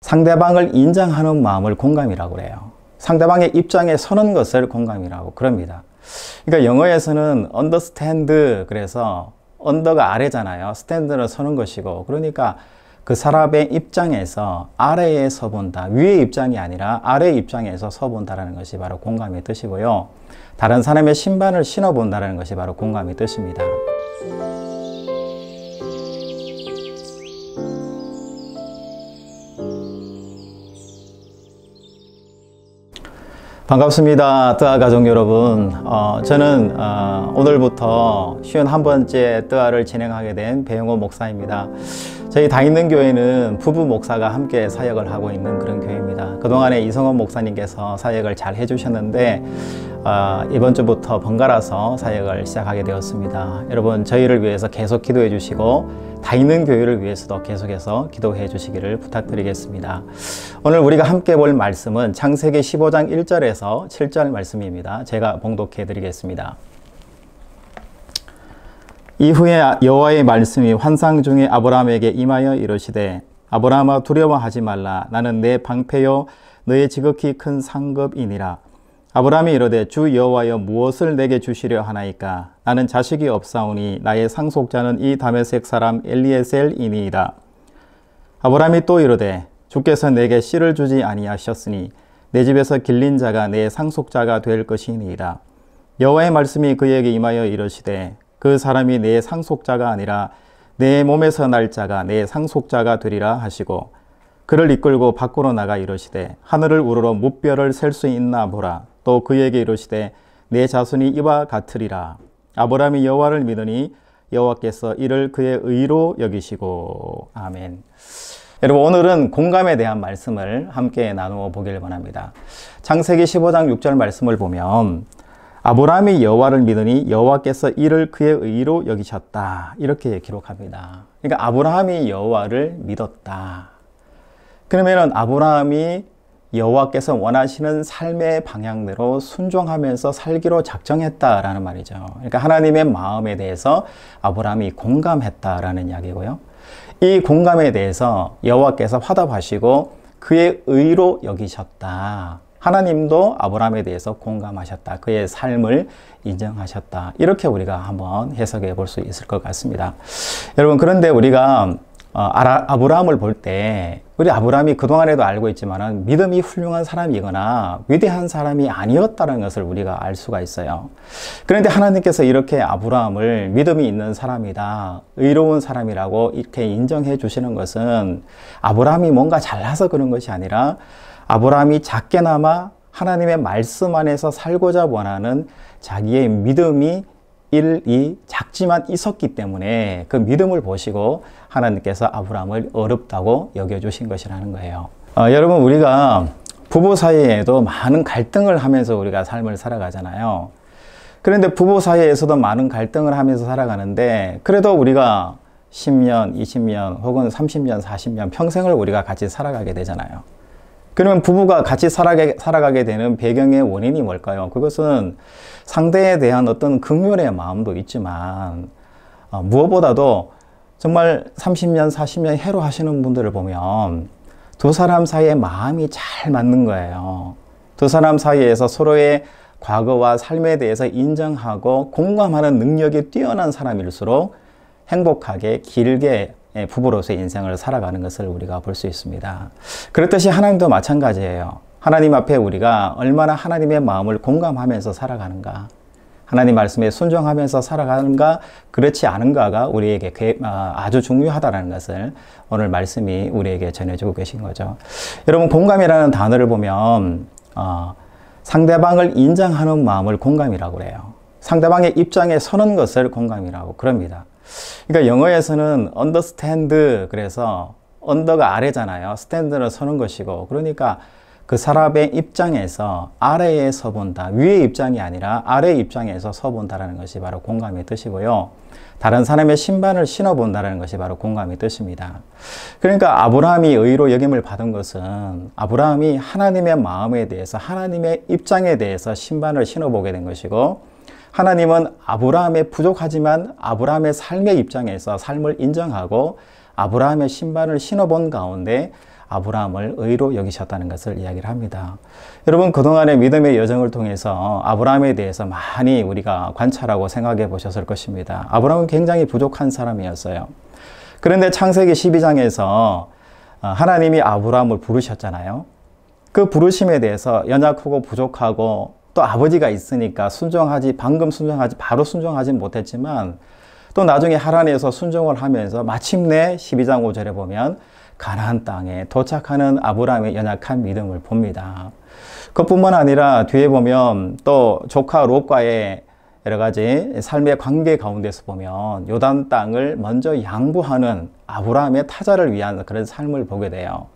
상대방을 인정하는 마음을 공감이라고 그래요. 상대방의 입장에 서는 것을 공감이라고 그럽니다. 그러니까 영어에서는 understand, 그래서 under가 아래잖아요. stand는 서는 것이고, 그러니까 그 사람의 입장에서 아래에 서본다. 위의 입장이 아니라 아래의 입장에서 서본다라는 것이 바로 공감의 뜻이고요. 다른 사람의 신발을 신어본다라는 것이 바로 공감의 뜻입니다. 반갑습니다. 뜨아 가족 여러분. 저는 오늘부터 51번째 뜨아를 진행하게 된 배영호 목사입니다. 저희 다있는 교회는 부부 목사가 함께 사역을 하고 있는 그런 교회입니다. 그동안에 이성원 목사님께서 사역을 잘 해주셨는데 이번 주부터 번갈아서 사역을 시작하게 되었습니다. 여러분, 저희를 위해서 계속 기도해 주시고 다있는 교회를 위해서도 계속해서 기도해 주시기를 부탁드리겠습니다. 오늘 우리가 함께 볼 말씀은 창세기 15장 1절에서 7절 말씀입니다. 제가 봉독해 드리겠습니다. 이후에 여호와의 말씀이 환상 중에 아브라함에게 임하여 이르시되, 아브라함아 두려워하지 말라. 나는 내 방패요 너의 지극히 큰 상급이니라. 아브라함이 이르되, 주 여호와여 무엇을 내게 주시려 하나이까? 나는 자식이 없사오니 나의 상속자는 이 다메섹 사람 엘리에셀이니이다. 아브라함이 또 이르되, 주께서 내게 씨를 주지 아니하셨으니 내 집에서 길린 자가 내 상속자가 될 것이니이다. 여호와의 말씀이 그에게 임하여 이르시되, 그 사람이 내 상속자가 아니라 내 몸에서 날 자가 내 상속자가 되리라 하시고, 그를 이끌고 밖으로 나가 이르시되, 하늘을 우러러 무뼈를 셀 수 있나 보라. 또 그에게 이르시되, 내 자손이 이와 같으리라. 아브라함이 여호와를 믿으니 여호와께서 이를 그의 의로 여기시고. 아멘. 여러분, 오늘은 공감에 대한 말씀을 함께 나누어 보길 원합니다. 창세기 15장 6절 말씀을 보면 아브라함이 여호와를 믿으니 여호와께서 이를 그의 의로 여기셨다, 이렇게 기록합니다. 그러니까 아브라함이 여호와를 믿었다. 그러면은 아브라함이 여호와께서 원하시는 삶의 방향대로 순종하면서 살기로 작정했다라는 말이죠. 그러니까 하나님의 마음에 대해서 아브라함이 공감했다라는 이야기고요. 이 공감에 대해서 여호와께서 화답하시고 그의 의로 여기셨다. 하나님도 아브라함에 대해서 공감하셨다. 그의 삶을 인정하셨다. 이렇게 우리가 한번 해석해 볼 수 있을 것 같습니다. 여러분, 그런데 우리가 아브라함을 볼 때, 우리 아브라함이 그동안에도 알고 있지만 믿음이 훌륭한 사람이거나 위대한 사람이 아니었다는 것을 우리가 알 수가 있어요. 그런데 하나님께서 이렇게 아브라함을 믿음이 있는 사람이다, 의로운 사람이라고 이렇게 인정해 주시는 것은 아브라함이 뭔가 잘나서 그런 것이 아니라 아브라함이 작게나마 하나님의 말씀 안에서 살고자 원하는 자기의 믿음이 작지만 있었기 때문에 그 믿음을 보시고 하나님께서 아브라함을 어렵다고 여겨주신 것이라는 거예요. 여러분, 우리가 부부 사이에도 많은 갈등을 하면서 우리가 삶을 살아가잖아요. 그런데 부부 사이에서도 많은 갈등을 하면서 살아가는데, 그래도 우리가 10년, 20년 혹은 30년, 40년 평생을 우리가 같이 살아가게 되잖아요. 그러면 부부가 같이 살아가게 되는 배경의 원인이 뭘까요? 그것은 상대에 대한 어떤 긍휼의 마음도 있지만 무엇보다도 정말 30년, 40년 해로 하시는 분들을 보면 두 사람 사이의 마음이 잘 맞는 거예요. 두 사람 사이에서 서로의 과거와 삶에 대해서 인정하고 공감하는 능력이 뛰어난 사람일수록 행복하게 길게 부부로서의 인생을 살아가는 것을 우리가 볼 수 있습니다. 그렇듯이 하나님도 마찬가지예요. 하나님 앞에 우리가 얼마나 하나님의 마음을 공감하면서 살아가는가, 하나님 말씀에 순종하면서 살아가는가, 그렇지 않은가가 우리에게 아주 중요하다는 것을 오늘 말씀이 우리에게 전해주고 계신 거죠. 여러분, 공감이라는 단어를 보면 상대방을 인정하는 마음을 공감이라고 그래요. 상대방의 입장에 서는 것을 공감이라고 그럽니다. 그러니까 영어에서는 understand, 그래서 under가 아래잖아요. stand는 서는 것이고, 그러니까 그 사람의 입장에서 아래에 서본다. 위의 입장이 아니라 아래의 입장에서 서본다라는 것이 바로 공감의 뜻이고요. 다른 사람의 신발을 신어본다는 것이 바로 공감의 뜻입니다. 그러니까 아브라함이 의로 여김을 받은 것은 아브라함이 하나님의 마음에 대해서, 하나님의 입장에 대해서 신발을 신어보게 된 것이고, 하나님은 아브라함의 부족하지만 아브라함의 삶의 입장에서 삶을 인정하고 아브라함의 신발을 신어본 가운데 아브라함을 의로 여기셨다는 것을 이야기를 합니다. 여러분, 그동안의 믿음의 여정을 통해서 아브라함에 대해서 많이 우리가 관찰하고 생각해 보셨을 것입니다. 아브라함은 굉장히 부족한 사람이었어요. 그런데 창세기 12장에서 하나님이 아브라함을 부르셨잖아요. 그 부르심에 대해서 연약하고 부족하고 또 아버지가 있으니까 바로 순종하지 못했지만 또 나중에 하란에서 순종을 하면서 마침내 12장 5절에 보면 가나안 땅에 도착하는 아브라함의 연약한 믿음을 봅니다. 그뿐만 아니라 뒤에 보면 또 조카 롯과의 여러 가지 삶의 관계 가운데서 보면 요단 땅을 먼저 양보하는 아브라함의 타자를 위한 그런 삶을 보게 돼요.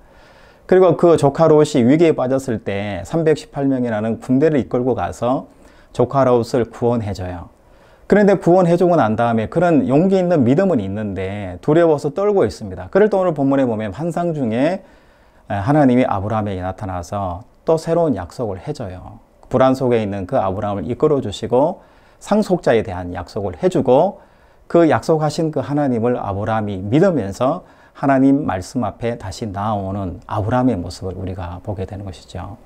그리고 그 조카 롯이 위기에 빠졌을 때 318명이라는 군대를 이끌고 가서 조카 롯을 구원해줘요. 그런데 구원해주고 난 다음에 그런 용기 있는 믿음은 있는데 두려워서 떨고 있습니다. 그럴 때 오늘 본문에 보면 환상 중에 하나님이 아브라함에게 나타나서 또 새로운 약속을 해줘요. 불안 속에 있는 그 아브라함을 이끌어 주시고 상속자에 대한 약속을 해주고 그 약속하신 그 하나님을 아브라함이 믿으면서 하나님 말씀 앞에 다시 나아오는 아브라함의 모습을 우리가 보게 되는 것이죠.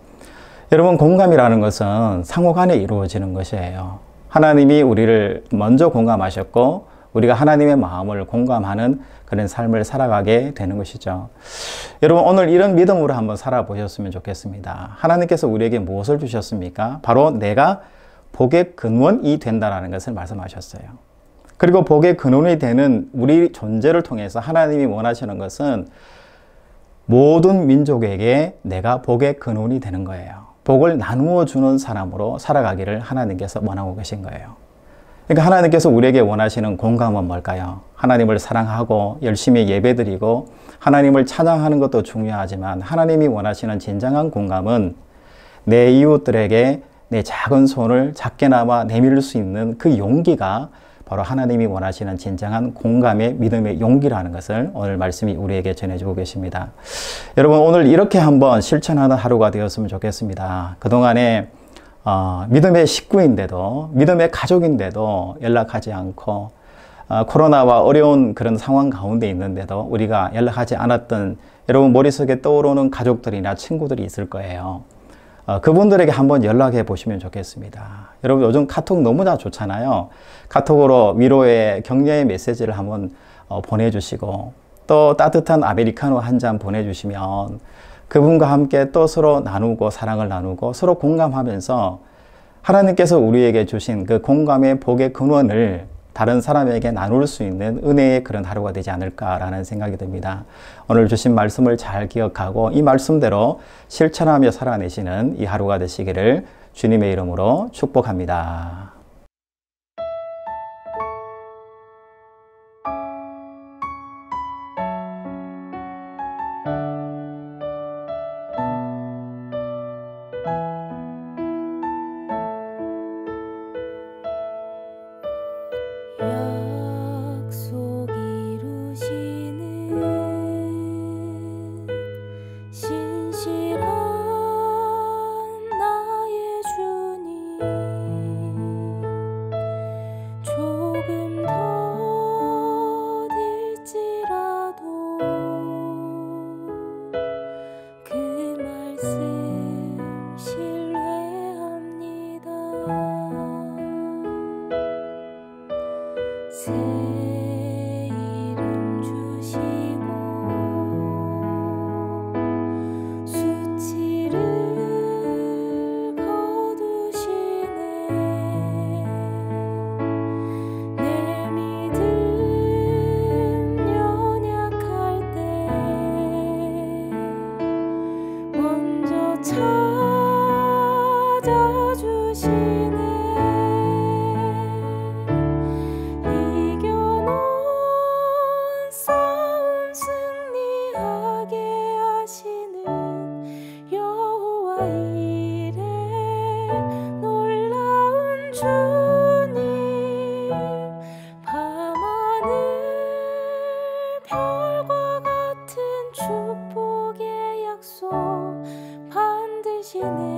여러분, 공감이라는 것은 상호 간에 이루어지는 것이에요. 하나님이 우리를 먼저 공감하셨고 우리가 하나님의 마음을 공감하는 그런 삶을 살아가게 되는 것이죠. 여러분, 오늘 이런 믿음으로 한번 살아보셨으면 좋겠습니다. 하나님께서 우리에게 무엇을 주셨습니까? 바로 내가 복의 근원이 된다는 것을 말씀하셨어요. 그리고 복의 근원이 되는 우리 존재를 통해서 하나님이 원하시는 것은 모든 민족에게 내가 복의 근원이 되는 거예요. 복을 나누어 주는 사람으로 살아가기를 하나님께서 원하고 계신 거예요. 그러니까 하나님께서 우리에게 원하시는 공감은 뭘까요? 하나님을 사랑하고 열심히 예배드리고 하나님을 찬양하는 것도 중요하지만 하나님이 원하시는 진정한 공감은 내 이웃들에게 내 작은 손을 작게나마 내밀 수 있는 그 용기가 바로 하나님이 원하시는 진정한 공감의 믿음의 용기라는 것을 오늘 말씀이 우리에게 전해주고 계십니다. 여러분, 오늘 이렇게 한번 실천하는 하루가 되었으면 좋겠습니다. 그동안에 믿음의 식구인데도 믿음의 가족인데도 연락하지 않고 코로나와 어려운 그런 상황 가운데 있는데도 우리가 연락하지 않았던 여러분 머릿속에 떠오르는 가족들이나 친구들이 있을 거예요. 그분들에게 한번 연락해 보시면 좋겠습니다. 여러분, 요즘 카톡 너무나 좋잖아요. 카톡으로 위로의 격려의 메시지를 한번 보내주시고 또 따뜻한 아메리카노 한 잔 보내주시면 그분과 함께 또 서로 나누고 사랑을 나누고 서로 공감하면서 하나님께서 우리에게 주신 그 공감의 복의 근원을 다른 사람에게 나눌 수 있는 은혜의 그런 하루가 되지 않을까라는 생각이 듭니다. 오늘 주신 말씀을 잘 기억하고 이 말씀대로 실천하며 살아내시는 이 하루가 되시기를 주님의 이름으로 축복합니다. 약속 이루시는 신실한 나의 주님, 조금 더딜지라도 그 말씀 신뢰합니다. 새 이름 주시고 수치를 거두시네. 내 믿음 연약할 때 먼저 찾아주시네. 별과 같은 축복의 약속 반드시 내